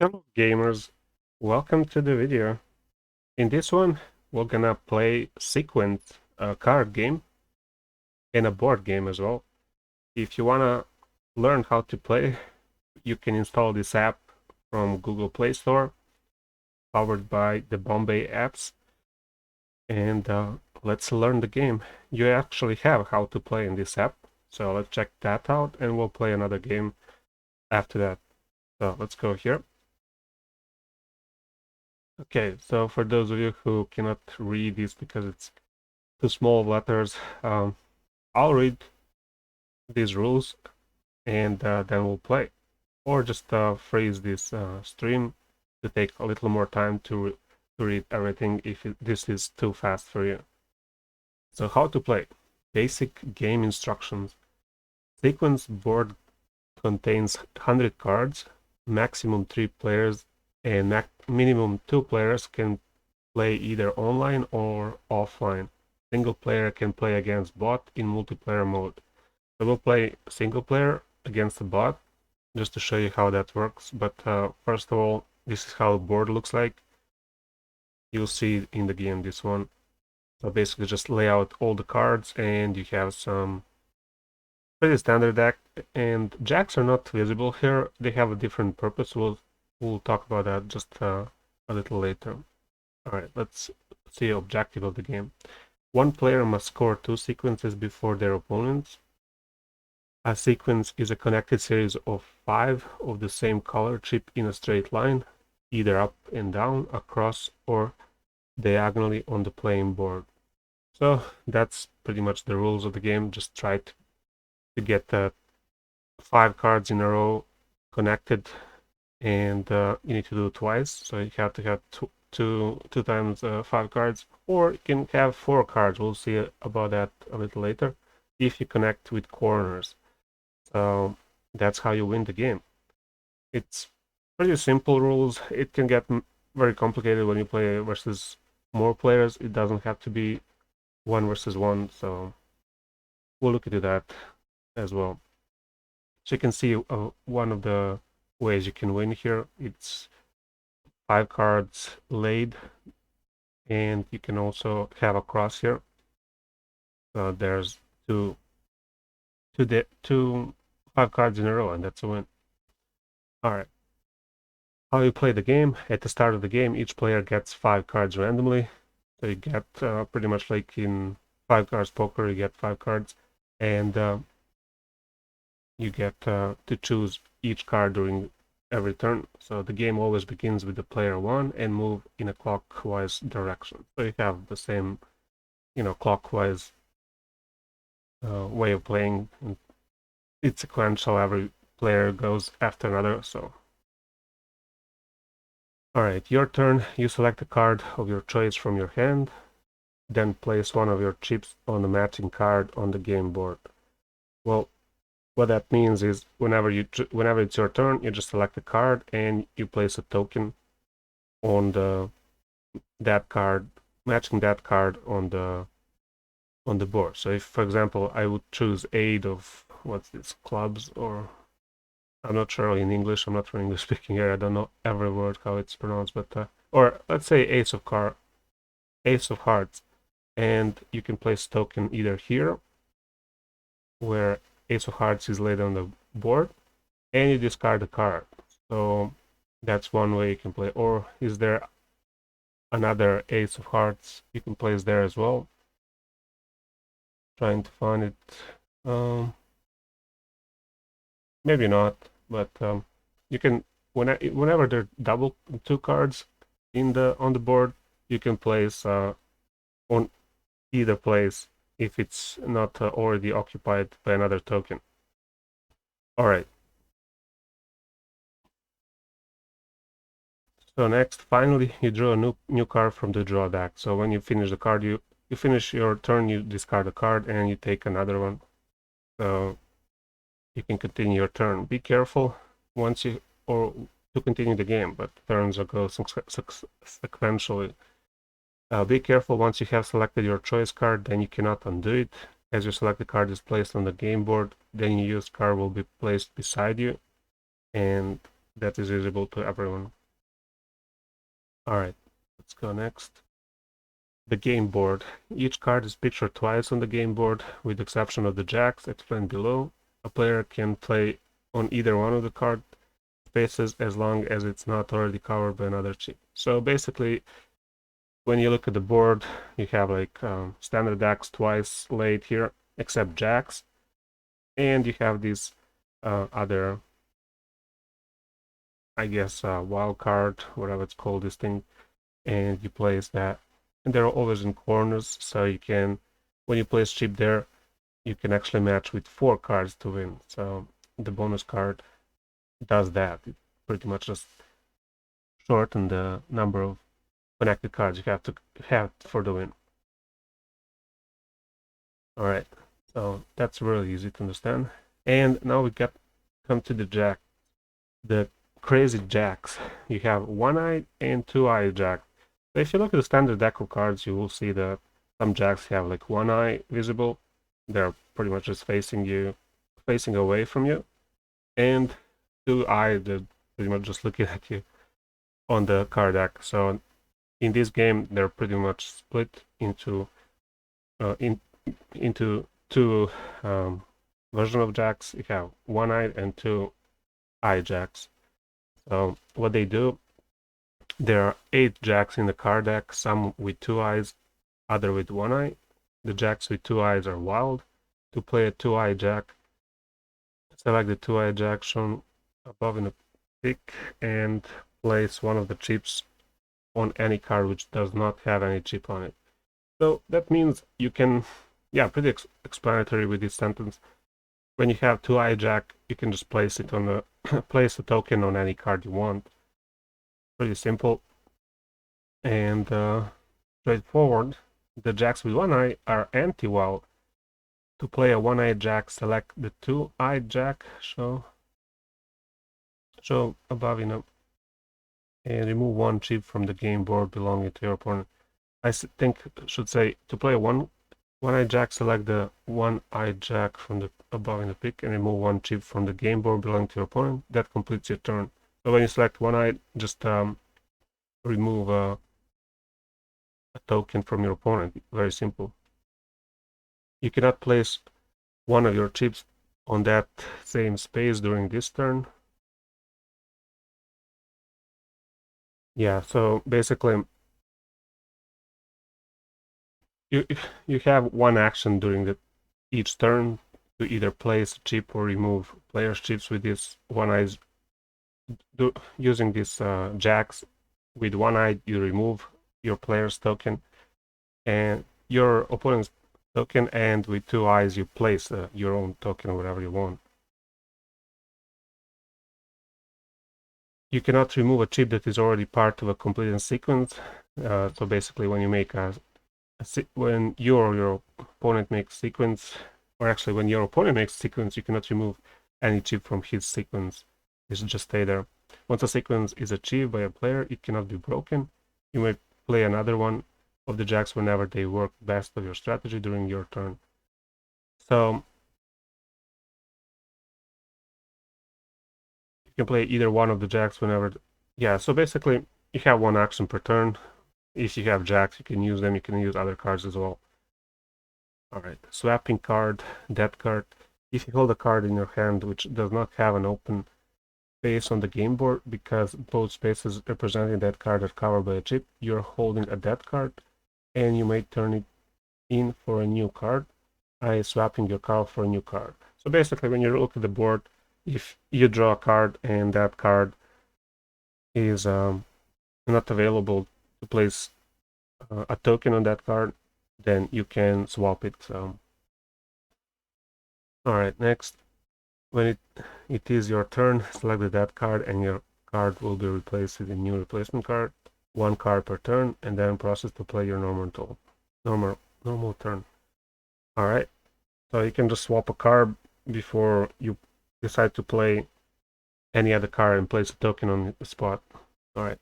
Hello gamers, welcome to the video. In this one, we're gonna play Sequence, a card game, and a board game as well. If you wanna learn how to play, you can install this app from Google Play Store, powered by the Bombay apps, and let's learn the game. You actually have how to play in this app, so let's check that out, and we'll play another game after that. So let's go here. Okay, so for those of you who cannot read this because it's too small letters, I'll read these rules and then we'll play. Or just freeze this stream to take a little more time to read everything if this is too fast for you. So how to play. Basic game instructions. Sequence board contains 100 cards, maximum 3 players, and minimum 2 players can play either online or offline. Single player can play against bot in multiplayer mode. So we'll play single player against a bot just to show you how that works. But first of all, this is how the board looks like. You'll see in the game this one. So basically just lay out all the cards and you have some pretty standard deck, and jacks are not visible here. They have a different purpose. We'll talk about that just a little later. All right, let's see the objective of the game. One player must score 2 sequences before their opponents. A sequence is a connected series of 5 of the same color chip in a straight line, either up and down, across, or diagonally on the playing board. So that's pretty much the rules of the game. Just try to get 5 cards in a row connected, and you need to do it twice. So you have to have two times 5 cards, or you can have 4 cards. We'll see about that a little later if you connect with corners. So that's how you win the game. It's pretty simple rules. It can get very complicated when you play versus more players. It doesn't have to be 1 versus 1, so we'll look into that as well. So you can see one of the ways you can win here. It's 5 cards laid, and you can also have a cross here. So there's two 5 cards in a row, and that's a win. All right. How you play the game. At the start of the game, each player gets 5 cards randomly. So you get pretty much like in 5 cards poker, you get 5 cards, and you get to choose each card during every turn. So the game always begins with the player 1 and move in a clockwise direction. So you have the same, clockwise way of playing. It's sequential. Every player goes after another. So, all right, your turn. You select a card of your choice from your hand, then place one of your chips on the matching card on the game board. Well, what that means is whenever it's your turn, you just select a card and you place a token on that card, matching that card on the board. So if, for example, I would choose 8 of what's this, clubs, or I'm not sure in English. I'm not from English speaking here. I don't know every word how it's pronounced, but or let's say ace of hearts, and you can place token either here, where ace of hearts is laid on the board, and you discard the card. So that's one way you can play. Or is there another ace of hearts you can place there as well? Trying to find it. Maybe not, but you can whenever there are double 2 cards on the board, you can place on either place if it's not already occupied by another token. All right. So next, finally, you draw a new card from the draw deck. So when you finish the card, you finish your turn, you discard a card and you take another one. So you can continue your turn. Be careful once you or to continue the game, but turns will go sequentially. Be careful once you have selected your choice card, then you cannot undo it. As your selected card is placed on the game board, then your used card will be placed beside you, and that is visible to everyone. Alright, let's go next. The game board. Each card is pictured twice on the game board, with the exception of the jacks explained below. A player can play on either one of the card spaces as long as it's not already covered by another chip. So basically, when you look at the board, you have like standard decks twice laid here, except jacks, and you have these other, I guess, wild card, whatever it's called, this thing, and you place that. And they're always in corners, so you can, when you place chip there, you can actually match with 4 cards to win. So the bonus card does that. It pretty much just shorten the number of connected cards you have to have for the win. Alright, so that's really easy to understand. And now we come to the jack. The crazy jacks. You have one-eyed and two-eyed jack. So if you look at the standard deck of cards, you will see that some jacks have like one eye visible. They're pretty much just facing you, facing away from you. And two-eyed, they're pretty much just looking at you on the card deck. So in this game, they're pretty much split into into two versions of jacks. You have one-eyed and two-eye jacks. So what they do, there are 8 jacks in the card deck, some with 2 eyes, other with 1 eye. The jacks with 2 eyes are wild. To play a 2-eye jack, select the 2-eye jack shown above in the pick and place one of the chips on any card which does not have any chip on it. So that means you can, yeah, pretty explanatory with this sentence. When you have 2-eye jack, you can just place it on the place a token on any card you want. Pretty simple and straightforward. The jacks with 1 eye are anti-wild. To play a 1-eyed jack, select the 2-eyed jack show above, and remove 1 chip from the game board belonging to your opponent. I think should say to play a one-eyed jack, select the 1-eyed jack from the above in the pick and remove 1 chip from the game board belonging to your opponent. That completes your turn. So when you select 1-eyed, just remove a token from your opponent. Very simple. You cannot place one of your chips on that same space during this turn. Yeah, so basically you have one action during each turn to either place a chip or remove player's chips with this one eye. Using these jacks with 1 eye, you remove your player's token and your opponent's token, and with 2 eyes you place your own token or whatever you want. You cannot remove a chip that is already part of a completed sequence. So basically, when you make when you or your opponent makes sequence, or actually when your opponent makes sequence, you cannot remove any chip from his sequence. It should just stay there. Once a sequence is achieved by a player, it cannot be broken. You may play another one of the jacks whenever they work best of your strategy during your turn. So you can play either one of the jacks whenever. Yeah, so basically you have 1 action per turn. If you have jacks, you can use them. You can use other cards as well. Alright, swapping card, that card. If you hold a card in your hand which does not have an open space on the game board because both spaces representing that card are covered by a chip, you're holding a dead card and you may turn it in for a new card, i.e. swapping your card for a new card. So basically when you look at the board, if you draw a card and that card is not available to place a token on that card, then you can swap it. Alright, next, when it is your turn, select the dead card and your card will be replaced with a new replacement card, 1 card per turn, and then process to play your normal turn. Alright, so you can just swap a card before you decide to play any other card and place a token on the spot. Alright,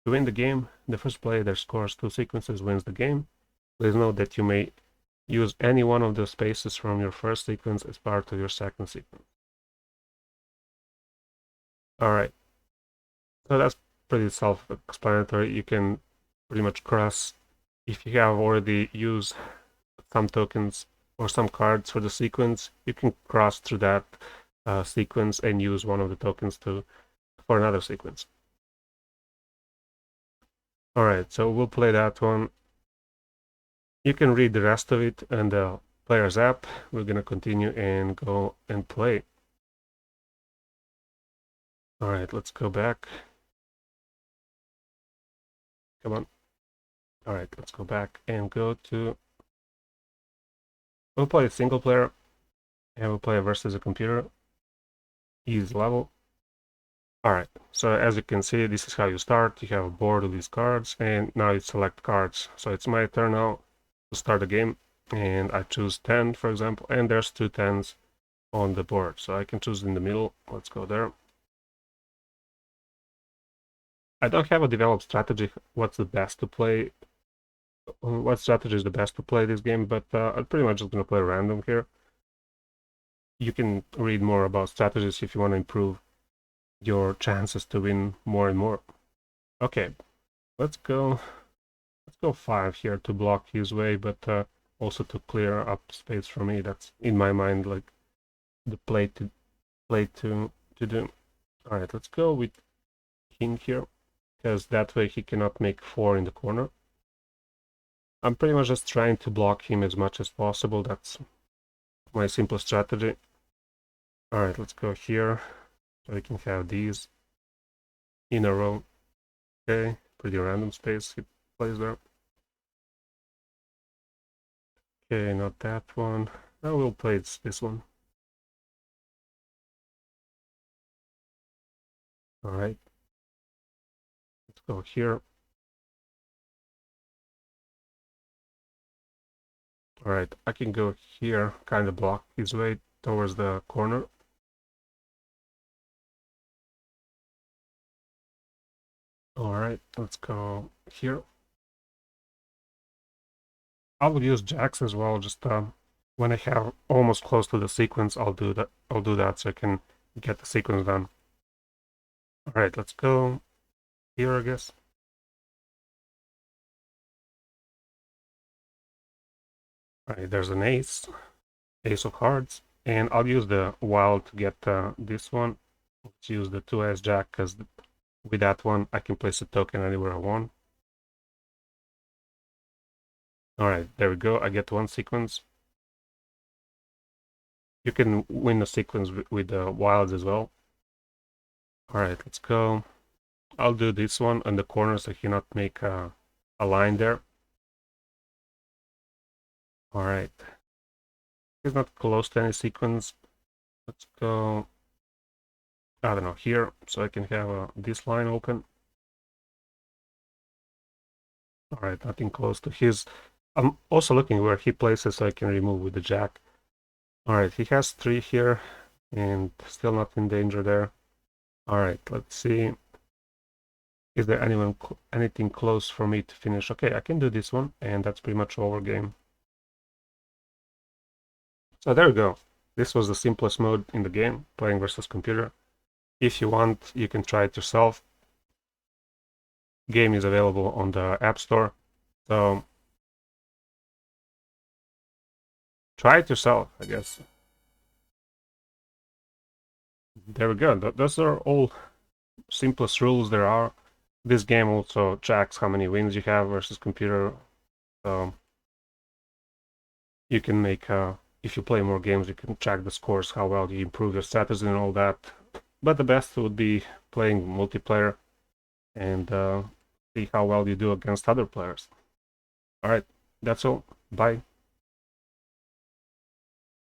to win the game, the first player that scores 2 sequences wins the game. Please note that you may use any one of the spaces from your first sequence as part of your second sequence. Alright, So that's pretty self-explanatory. You can pretty much cross if you have already used some tokens or some cards for the sequence. You can cross through that sequence and use one of the tokens for another sequence. All right, so we'll play that one. You can read the rest of it and the player's app. We're gonna continue and go and play. All right, let's go back. Come on. All right, let's go back and go to. We'll play a single player and we'll play versus a computer. Easy level. All right, so as you can see, this is how you start. You have a board of these cards, and now you select cards. So it's my turn now to start the game, and I choose 10, for example, and there's 2 10s on the board. So I can choose in the middle. Let's go there. I don't have a developed strategy what's the best to play, what strategy is the best to play this game, but I'm pretty much just going to play random here. You can read more about strategies if you want to improve your chances to win more and more. Okay, let's go 5 here to block his way, but also to clear up space for me. That's in my mind like the play to do. All right, let's go with king here, because that way he cannot make 4 in the corner. I'm pretty much just trying to block him as much as possible. That's my simple strategy. All right, let's go here so we can have these in a row. Okay, pretty random space he plays there. Okay, not that one. Now we'll play this one. All right, let's go here. All right, I can go here, kind of block his way towards the corner. All right, let's go here. I will use jacks as well. Just when I have almost close to the sequence, I'll do that. I'll do that so I can get the sequence done. All right, let's go here, I guess. All right, there's an ace of hearts, and I'll use the wild to get this one. Let's use the 2s jack, because with that one I can place a token anywhere I want. All right, there we go. I get one sequence. You can win the sequence with the wilds as well. All right, let's go. I'll do this one on the corner so I cannot make a line there. All right. He's not close to any sequence. Let's go, I don't know, here, so I can have this line open. All right, nothing close to his. I'm also looking where he places so I can remove with the jack. All right, he has 3 here and still not in danger there. All right, let's see. Is there anything close for me to finish? Okay, I can do this one, and that's pretty much over game. So there we go. This was the simplest mode in the game, playing versus computer. If you want, you can try it yourself. Game is available on the App Store, so try it yourself, I guess. There we go. Those are all simplest rules there are. This game also tracks how many wins you have versus computer, so you can make if you play more games, you can track the scores, how well you improve your status and all that. But the best would be playing multiplayer and see how well you do against other players. All right, that's all. Bye.